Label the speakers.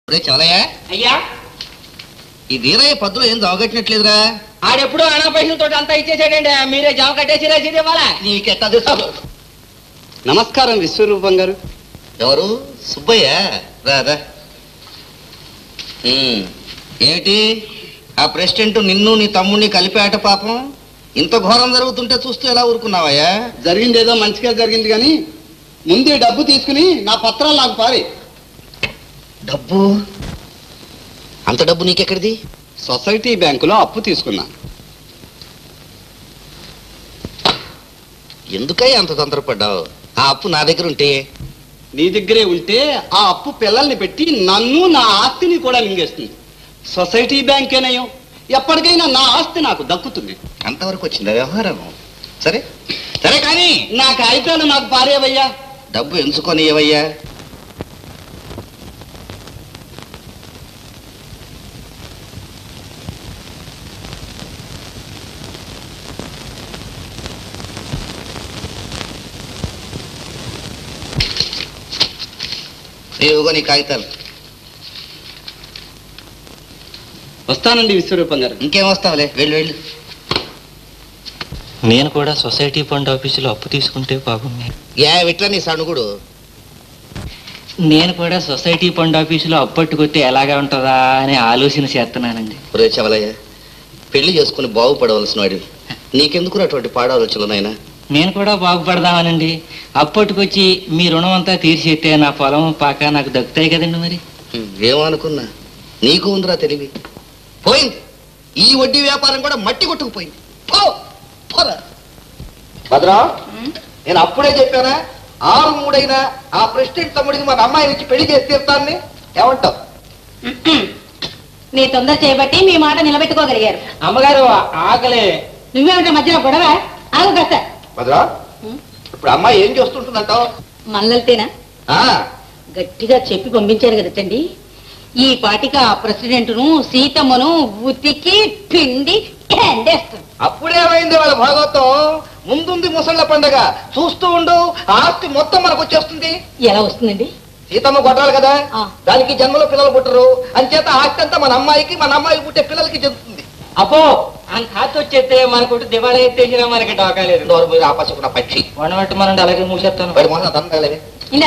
Speaker 1: చవలయ్యా
Speaker 2: అయ్యా
Speaker 1: ఈ వీరయ్య పద్దులో ఏం దవగట్టినట్లేదురా?
Speaker 2: ఆడెప్పుడు అనా పైసలతో అంతా ఇచ్చేసాడండి. మీరే జమ కట్టేసి రసీదు ఇవ్వాలా?
Speaker 1: నీకెట్టా
Speaker 3: నమస్కారం విశ్వరూపం గారు.
Speaker 1: ఎవరు? సుబ్బయ్య రాదా? ఏమిటి ఆ ప్రెసిడెంట్ నిన్ను నీ తమ్ముడిని కలిపేట పాపం? ఇంత ఘోరం జరుగుతుంటే చూస్తూ ఎలా ఊరుకున్నావయ్యా?
Speaker 3: జరిగింది ఏదో మంచిగా జరిగింది కానీ ముందే డబ్బు తీసుకుని నా పత్రాలు నాకు పారి.
Speaker 1: డబ్బు? అంత డబ్బు నీకెక్కడిది?
Speaker 3: సొసైటీ బ్యాంకులో అప్పు తీసుకున్నా.
Speaker 1: ఎందుకయ్యా అంత తొందరపడ్డావు? ఆ అప్పు నా దగ్గర ఉంటే.
Speaker 3: నీ దగ్గరే ఉంటే ఆ అప్పు పిల్లల్ని పెట్టి నన్ను నా ఆస్తిని కూడా మింగేస్తుంది. సొసైటీ బ్యాంకేనయం ఎప్పటికైనా నా ఆస్తి నాకు దక్కుతుంది.
Speaker 1: అంతవరకు వచ్చిందా వ్యవహారం? సరే సరే కానీ
Speaker 3: నా కాగితాలు నాకు పారేవయ్యా.
Speaker 1: డబ్బు ఎంచుకొని ఏవయ్యా? ఇదిగో నీ కాగితాలు.
Speaker 3: వస్తానండి విశ్వరూపం గారు.
Speaker 1: ఇంకేం వస్తావులే, వెళ్ళు వెళ్ళు.
Speaker 4: నేను కూడా సొసైటీ ఫండ్ ఆఫీసులో అప్పు తీసుకుంటే బాగుంది.
Speaker 1: విట్లా నీ సణుగుడు?
Speaker 4: నేను కూడా సొసైటీ ఫండ్ ఆఫీసులో అప్పట్టుకొస్తే ఎలాగా ఉంటుందా అని ఆలోచన చేస్తున్నానండి.
Speaker 1: ఒరే చవలయ్య, పెళ్లి చేసుకుని బాగుపడవలసిన వాడివి. నీకెందుకు అటువంటి పాడాలోచనలు నాయనా?
Speaker 4: నేను కూడా బాగుపడదామనండి. అప్పట్టుకొచ్చి మీ రుణం అంతా తీర్చేస్తే నా పొలం పాక నాకు దక్కుతాయి కదండి. మరి
Speaker 1: ఏమనుకున్నా నీకు ఉందిరా తెలివి. పోయింది ఈ వడ్డీ వ్యాపారం కూడా మట్టి కొట్టుకుపోయింది. భద్రా, నేను అప్పుడే చెప్పానా 6-3 ఆ ప్రెసిడెంట్ తమ్ముడికి మన అమ్మాయి నుంచి పెళ్లి చేసి తీరుతాన్ని. ఏమంటావు?
Speaker 5: నీ తొందర చేయబట్టి మీ మాట నిలబెట్టుకోగలిగారు.
Speaker 2: అమ్మగారు ఆకలే.
Speaker 5: నువ్వేమిటో మధ్యలో గొడవ? ఆగు కాస్త.
Speaker 1: భద్రా, ఇప్పుడు అమ్మాయి ఏం చేస్తుంటుందంటావు?
Speaker 5: మల్లెల్తేనా గట్టిగా చెప్పి పంపించారు కదండి. ఈ పాటికి ఆ ప్రెసిడెంట్ను సీతమ్మను ఉతికి పిండి ఎండేస్తాడు.
Speaker 1: అప్పుడేమైంది వాళ్ళ భాగవతం? ముందుంది ముసళ్ళ పండగ, చూస్తూ ఉండు. ఆస్తి మొత్తం మనకు వచ్చేస్తుంది.
Speaker 5: ఎలా వస్తుందండి?
Speaker 1: సీతమ్మ కొట్టాలి కదా, దానికి జన్మలో పిల్లలు పుట్టరు. అంచేత ఆస్తి అంతా మన అమ్మాయికి పుట్టే పిల్లలకి చెందుతుంది.
Speaker 2: అబ్బో అంత హాత్ వచ్చేస్తే మనకు దివాళా ఎత్తేసినా మనకి డాకాలేదు.
Speaker 1: నోరు మీద ఆపసుకున్న పక్షి
Speaker 4: వండబట్టి మనం అలాగే మూసేస్తాను.
Speaker 1: వాడి మొన్న దండలేవి.
Speaker 5: ఇంత